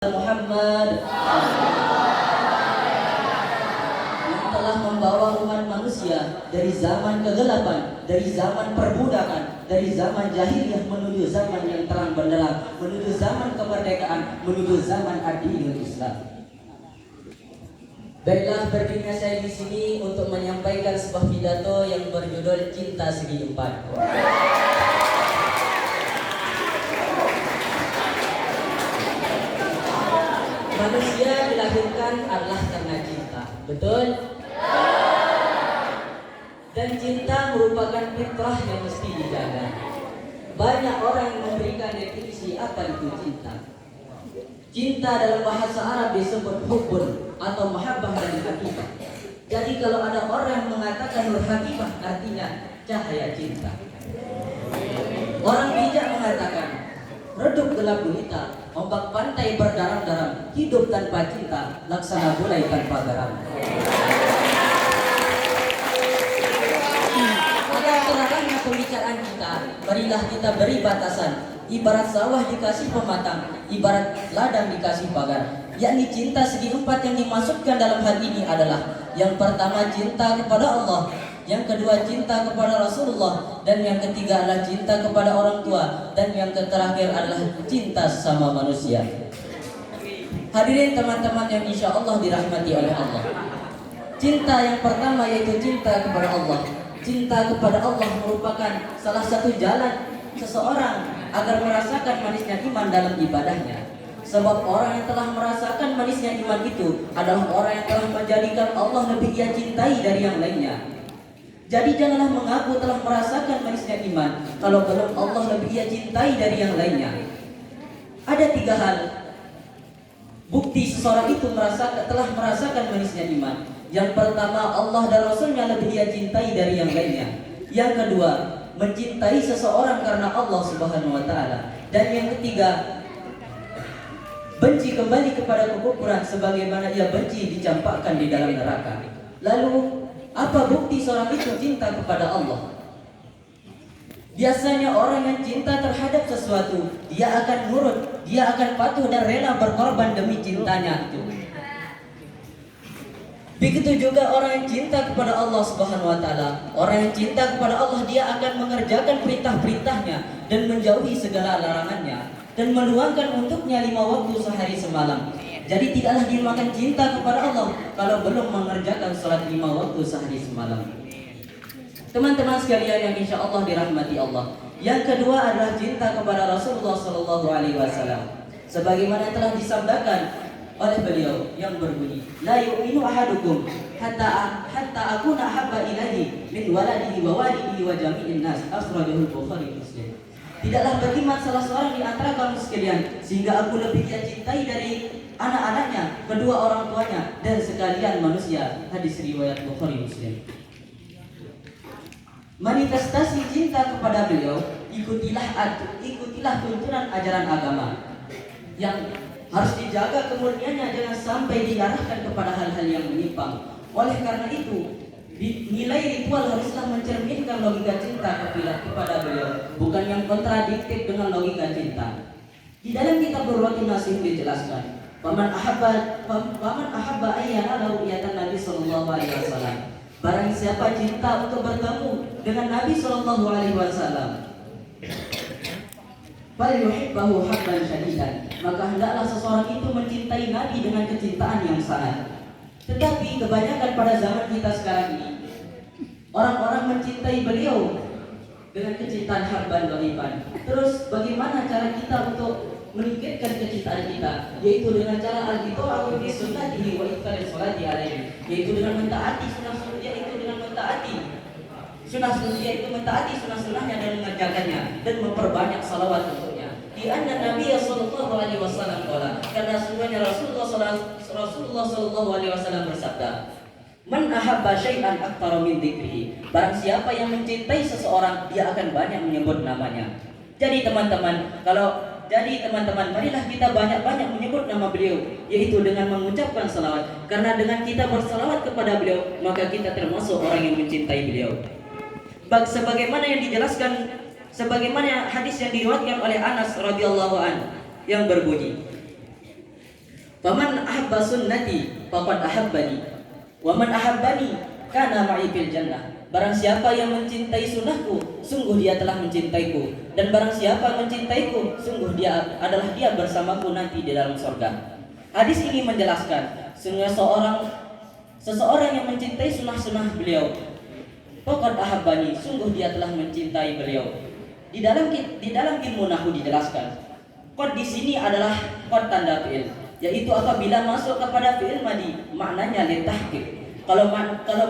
Muhammad yang telah membawa umat manusia dari zaman kegelapan, dari zaman perbudakan, dari zaman jahiliyah menuju zaman yang terang benderang, menuju zaman kemerdekaan, menuju zaman adilul Islam. Baiklah, berdirinya saya di sini untuk menyampaikan sebuah pidato yang berjudul Cinta Segi Empat. Manusia dilahirkan adalah karena cinta, betul? Dan cinta merupakan fitrah yang mesti dijaga. Banyak orang yang memberikan definisi apa itu cinta. Cinta dalam bahasa Arab disebut hubbun atau mahabbah dan hakikah. Jadi kalau ada orang yang mengatakan nur hakikah, artinya cahaya cinta. Orang bijak mengatakan redup gelap gulita, ombak pantai berdaram-daram, hidup tanpa cinta, laksana gulai tanpa garam. Agar terarahnya pembicaraan kita, marilah kita beri batasan. Ibarat sawah dikasih pematang, ibarat ladang dikasih pagar. Yakni cinta segi empat yang dimasukkan dalam hal ini adalah yang pertama cinta kepada Allah, yang kedua cinta kepada Rasulullah, dan yang ketiga adalah cinta kepada orang tua, dan yang terakhir adalah cinta sesama manusia. Hadirin teman-teman yang insya Allah dirahmati oleh Allah. Cinta yang pertama yaitu cinta kepada Allah. Cinta kepada Allah merupakan salah satu jalan seseorang agar merasakan manisnya iman dalam ibadahnya. Sebab orang yang telah merasakan manisnya iman itu adalah orang yang telah menjadikan Allah lebih ia cintai dari yang lainnya. Jadi janganlah mengaku telah merasakan manisnya iman kalau belum Allah lebih ia cintai dari yang lainnya. Ada tiga hal bukti seseorang itu telah merasakan manisnya iman. Yang pertama, Allah dan Rasulnya lebih ia cintai dari yang lainnya. Yang kedua, mencintai seseorang karena Allah Subhanahu wa Ta'ala. Dan yang ketiga, benci kembali kepada kekufuran sebagaimana ia benci dicampakkan di dalam neraka. Lalu apa bukti seorang itu cinta kepada Allah? Biasanya orang yang cinta terhadap sesuatu, dia akan nurut, dia akan patuh dan rela berkorban demi cintanya itu. Begitu juga orang yang cinta kepada Allah Subhanahu wa Ta'ala. Orang yang cinta kepada Allah, dia akan mengerjakan perintah-perintahnya dan menjauhi segala larangannya, dan meluangkan untuknya 5 waktu sehari semalam. Jadi tidaklah dimakan cinta kepada Allah kalau belum mengerjakan salat 5 waktu sehari semalam. Teman-teman sekalian yang insya Allah dirahmati Allah. Yang kedua adalah cinta kepada Rasulullah Sallallahu Alaihi Wasallam. Sebagaimana telah disabdakan oleh beliau yang berbunyi, la yu'minu ahadukum hatta akuna habba ilaihi min waladihi wa walidihi wa jami'in nas, akhrajahu Bukhari Muslim. Tidaklah beriman salah seorang di antara kamu sekalian sehingga aku lebih dia cintai dari anak-anaknya, kedua orang tuanya, dan sekalian manusia. Hadis riwayat Bukhari Muslim. Manifestasi cinta kepada beliau, ikutilah tuntunan ajaran agama yang harus dijaga kemurniannya, jangan sampai diarahkan kepada hal-hal yang menyimpang. Oleh karena itu, nilai ritual haruslah mencerminkan logika cinta kepada beliau, bukan yang kontradiktif dengan logika cinta. Di dalam kitab Burwatun Nasih dijelaskan, Paman ahabba ayyana ru'yatan Nabi sallallahu alaihi wasallam. Barang siapa cinta untuk bertemu dengan Nabi sallallahu alaihi wasallam, fal yuhibbahu habban syadidan, maka hendaklah seseorang itu mencintai Nabi dengan kecintaan yang sangat. Tetapi kebanyakan pada zaman kita sekarang ini, orang-orang mencintai beliau dengan kecintaan habban dhaiban. Terus bagaimana cara kita untuk meningkatkan kecintaan kita? Yaitu dengan cara al-ita'atu bi sunnatihi wa iqamati sholati alaihi, yaitu dengan mentaati sunnah-sunnahnya, itu dengan mentaati sunnah-sunnahnya, itu mentaati sunnah-sunnahnya dan mengerjakannya dan memperbanyak salawat untuknya. Di anna Nabi sallallahu alaihi wasallam qala, karena sungguhnya Rasulullah sallallahu alaihi wasallam bersabda, man ahabba syai'an aktsara min dzikrihi, barang siapa yang mencintai seseorang, dia akan banyak menyebut namanya. Jadi teman-teman, marilah kita banyak-banyak menyebut nama beliau, yaitu dengan mengucapkan salawat. Karena dengan kita bersalawat kepada beliau, maka kita termasuk orang yang mencintai beliau. Sebagaimana yang dijelaskan, sebagaimana hadis yang diriwayatkan oleh Anas radhiyallahu an yang berbunyi, Faman ahabba sunnati faqad ahabbani wa man ahabbani kana ma'i fil jannah. Barang siapa yang mencintai sunnahku, sungguh dia telah mencintaiku, dan barang siapa mencintaiku, sungguh dia bersamaku nanti di dalam surga. Hadis ini menjelaskan seseorang yang mencintai sunnah-sunnah beliau, faqad ahabbani, sungguh dia telah mencintai beliau. Di dalam ilmu nahwu dijelaskan, qad di sini adalah qad tanda fi'il, yaitu apabila masuk kepada fi'il madi maknanya litahqiq. Kalau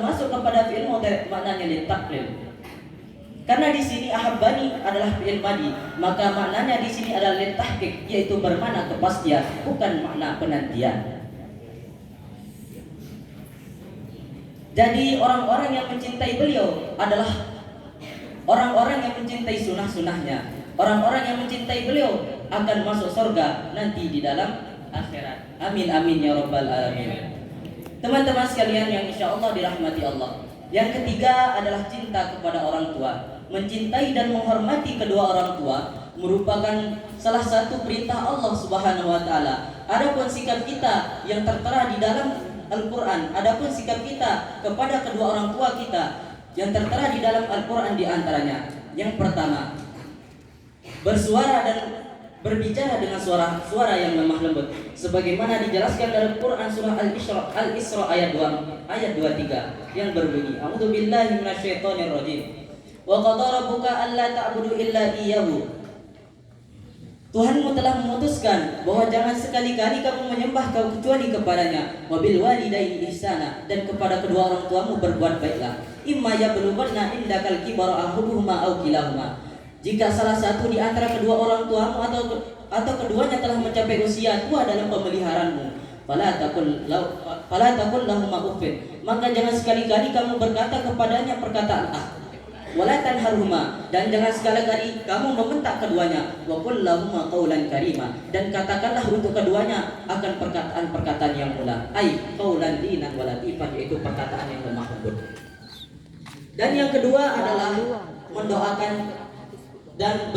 masuk kepada fi'il mudhari maknanya litaqlil. Karena di sini ahabbani adalah fi'il madi, maka maknanya di sini adalah litahqiq, yaitu bermakna kepastian, bukan makna penantian. Jadi orang-orang yang mencintai beliau adalah orang-orang yang mencintai sunnah-sunnahnya. Orang-orang yang mencintai beliau akan masuk surga nanti di dalam akhirat. Amin amin ya rabbal alamin. Teman-teman sekalian yang insya Allah dirahmati Allah. Yang ketiga adalah cinta kepada orang tua. Mencintai dan menghormati kedua orang tua merupakan salah satu perintah Allah Subhanahu wa taala. Adapun sikap kita yang tertera di dalam Al-Qur'an, adapun sikap kita kepada kedua orang tua kita yang tertera di dalam Al-Qur'an di antaranya. Yang pertama, bersuara dan berbicara dengan suara yang lemah lembut, sebagaimana dijelaskan dalam Quran surah Al-Isra ayat 23 yang berbunyi, A'udzu billahi minasyaitonir rajim. Wa qadara rabbuka alla ta'budu illa iyyahu. Tuhanmu telah memutuskan bahwa jangan sekali-kali kamu menyembah kecuali kepadanya. Wa bil walidaini ihsana, dan kepada kedua orang tuamu berbuat baiklah. Imma yablughanna indakal kibara ahaduhuma aw kilahuma. Jika salah satu di antara kedua orang tuamu atau keduanya telah mencapai usia tua dalam pemeliharaanmu, fala taqul lahuma uffin, maka jangan sekali-kali kamu berkata kepadanya perkataan wala tanharhuma, dan jangan sekali-kali kamu membentak keduanya, wa qul lahuma qaulan karima, dan katakanlah untuk keduanya akan perkataan-perkataan yang mulia, ai qaulan dinan wa latifan, yaitu perkataan yang lemah lembut. Dan yang kedua adalah mendoakan dan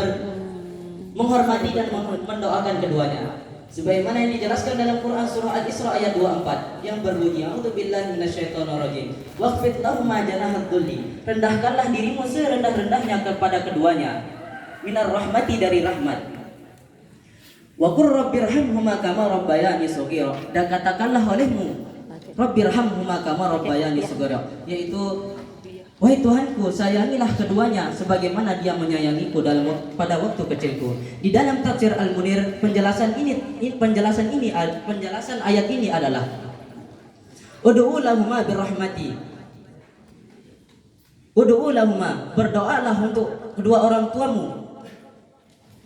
menghormati dan mendoakan keduanya, sebagaimana yang dijelaskan dalam Quran surah Al-Isra ayat 24 yang berbunyi, A'udzu billahi minasyaitonir rajim. Waqfid lahum janahad dzulli, rendahkanlah dirimu serendah-rendahnya kepada keduanya, minar rahmati, dari rahmat. Wa qur rabbirhamhuma kama rabbayani shaghira, dan katakanlah olehmu rabbirhamhuma kama rabbayani shaghira, yaitu wahai Tuhanku, sayangilah keduanya sebagaimana dia menyayangiku pada waktu kecilku. Di dalam tafsir Al-Munir, penjelasan ayat ini adalah ud'u lahuma birrahmati. Ud'u lahuma, berdoalah untuk kedua orang tuamu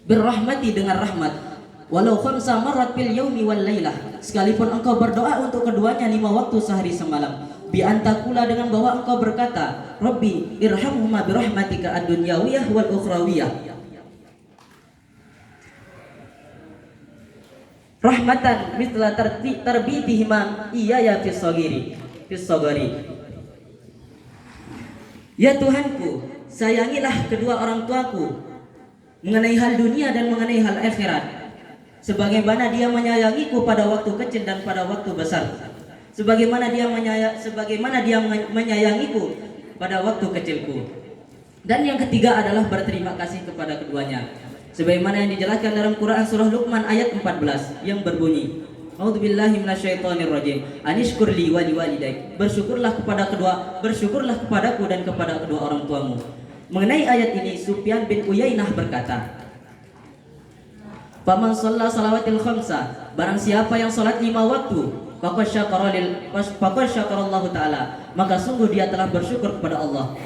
birrahmati, dengan rahmat. Walau khamsa marrat fil yaumi wal lailah, sekalipun engkau berdoa untuk keduanya 5 waktu sehari semalam. Bi antakula, dengan bahwa engkau berkata, Rabbi irhamhuma birahmatika ad-dunyawiyah wal ukhrawiyah, rahmatan mithla tarbitihima iyaya fis sagari. Ya Tuhanku, sayangilah kedua orang tuaku mengenai hal dunia dan mengenai hal akhirat, sebagaimana dia menyayangiku pada waktu kecil dan pada waktu besar, sebagaimana dia menyayangiku pada waktu kecilku. Dan yang ketiga adalah berterima kasih kepada keduanya, sebagaimana yang dijelaskan dalam Quran surah Luqman ayat 14 yang berbunyi, A'udzu billahi minasyaitonir rajim. Anishkurli wa liwalidaik, bersyukurlah kepadaku dan kepada kedua orang tuamu. Mengenai ayat ini, Sufyan bin Uyainah berkata, Faman shalla salawatil khamsa, barang siapa yang salat 5 waktu, faqad syakarallahu ta'ala, maka sungguh dia telah bersyukur kepada Allah.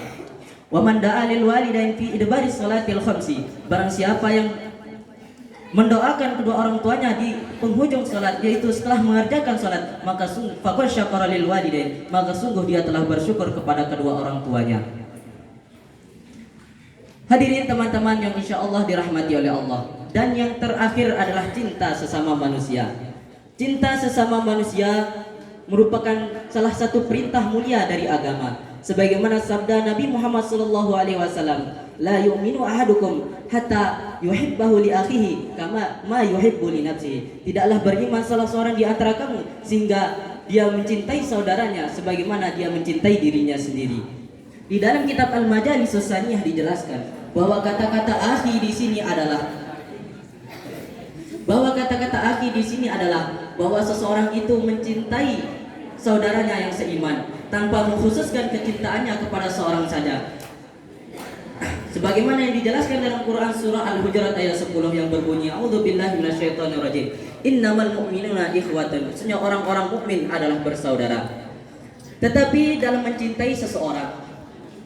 Wa man da'a lil walidain fi idbari salatil khamsi, barang siapa yang mendoakan kedua orang tuanya di penghujung salat, yaitu setelah mengerjakan salat, maka sungguh faqad syakara lil walidain, maka sungguh dia telah bersyukur kepada kedua orang tuanya. Hadirin teman-teman yang insya Allah dirahmati oleh Allah. Dan yang terakhir adalah cinta sesama manusia. Cinta sesama manusia merupakan salah satu perintah mulia dari agama. Sebagaimana sabda Nabi Muhammad sallallahu alaihi wasallam, la yu'minu ahadukum hatta yuhibbahu li akhihi kama ma yuhibbu li nafsihi. Tidaklah beriman salah seorang di antara kamu sehingga dia mencintai saudaranya sebagaimana dia mencintai dirinya sendiri. Di dalam kitab Al-Majalis Saniyah dijelaskan bahwa kata-kata akhi di sini adalah bahwa seseorang itu mencintai saudaranya yang seiman tanpa mengkhususkan kecintaannya kepada seorang saja. Sebagaimana yang dijelaskan dalam Quran surah Al-Hujurat ayat 10 yang berbunyi, A'udzubillahi minasyaitonirrajim. Innamal mu'minuna ikhwatun. Sesungguhnya orang-orang mukmin adalah bersaudara. Tetapi dalam mencintai seseorang,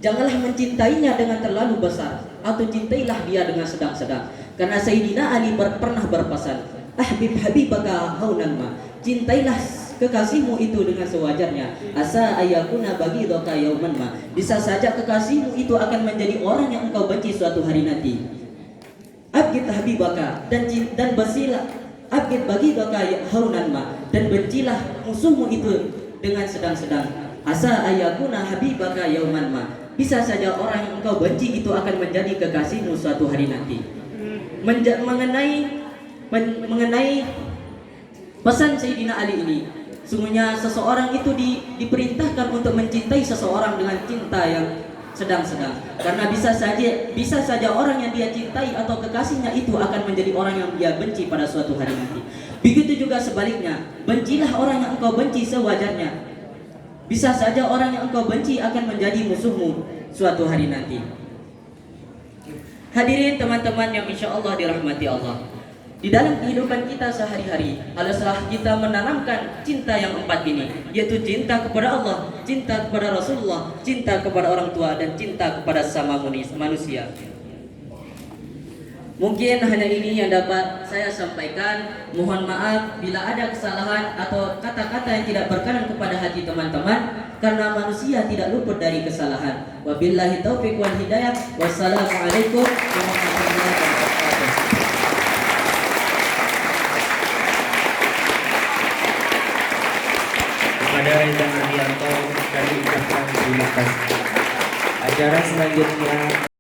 janganlah mencintainya dengan terlalu besar, atau cintailah dia dengan sedang-sedang. Karena Sayyidina Ali pernah berpesan, ahbib habibaka haunan ma. Cintailah kekasihmu itu dengan sewajarnya. Asa ayakuna bagi doka yauman ma. Bisa saja kekasihmu itu akan menjadi orang yang engkau benci suatu hari nanti. Abgid habibaka dan besilah. Abgid bagi doka haunan ma. Dan bencilah musuhmu itu dengan sedang-sedang. Asa ayakuna habibaka yauman ma. Bisa saja orang yang engkau benci itu akan menjadi kekasihmu suatu hari nanti. Mengenai pesan Sayyidina Ali ini, sungguhnya seseorang itu diperintahkan untuk mencintai seseorang dengan cinta yang sedang-sedang. Karena bisa saja orang yang dia cintai atau kekasihnya itu akan menjadi orang yang dia benci pada suatu hari nanti. Begitu juga sebaliknya, bencilah orang yang engkau benci sewajarnya. Bisa saja orang yang engkau benci akan menjadi musuhmu suatu hari nanti. Hadirin teman-teman yang insya Allah dirahmati Allah, di dalam kehidupan kita sehari-hari adalah kita menanamkan cinta yang 4 ini, yaitu cinta kepada Allah, cinta kepada Rasulullah, cinta kepada orang tua, dan cinta kepada sama manusia. Mungkin hanya ini yang dapat saya sampaikan. Mohon maaf bila ada kesalahan atau kata-kata yang tidak berkenan kepada hati teman-teman, karena manusia tidak luput dari kesalahan. Wabillahi taufiq wal hidayah. Wassalamualaikum warahmatullahi wabarakatuh. Kepada Reza Ardianto kami ucapkan terima kasih. Acara selanjutnya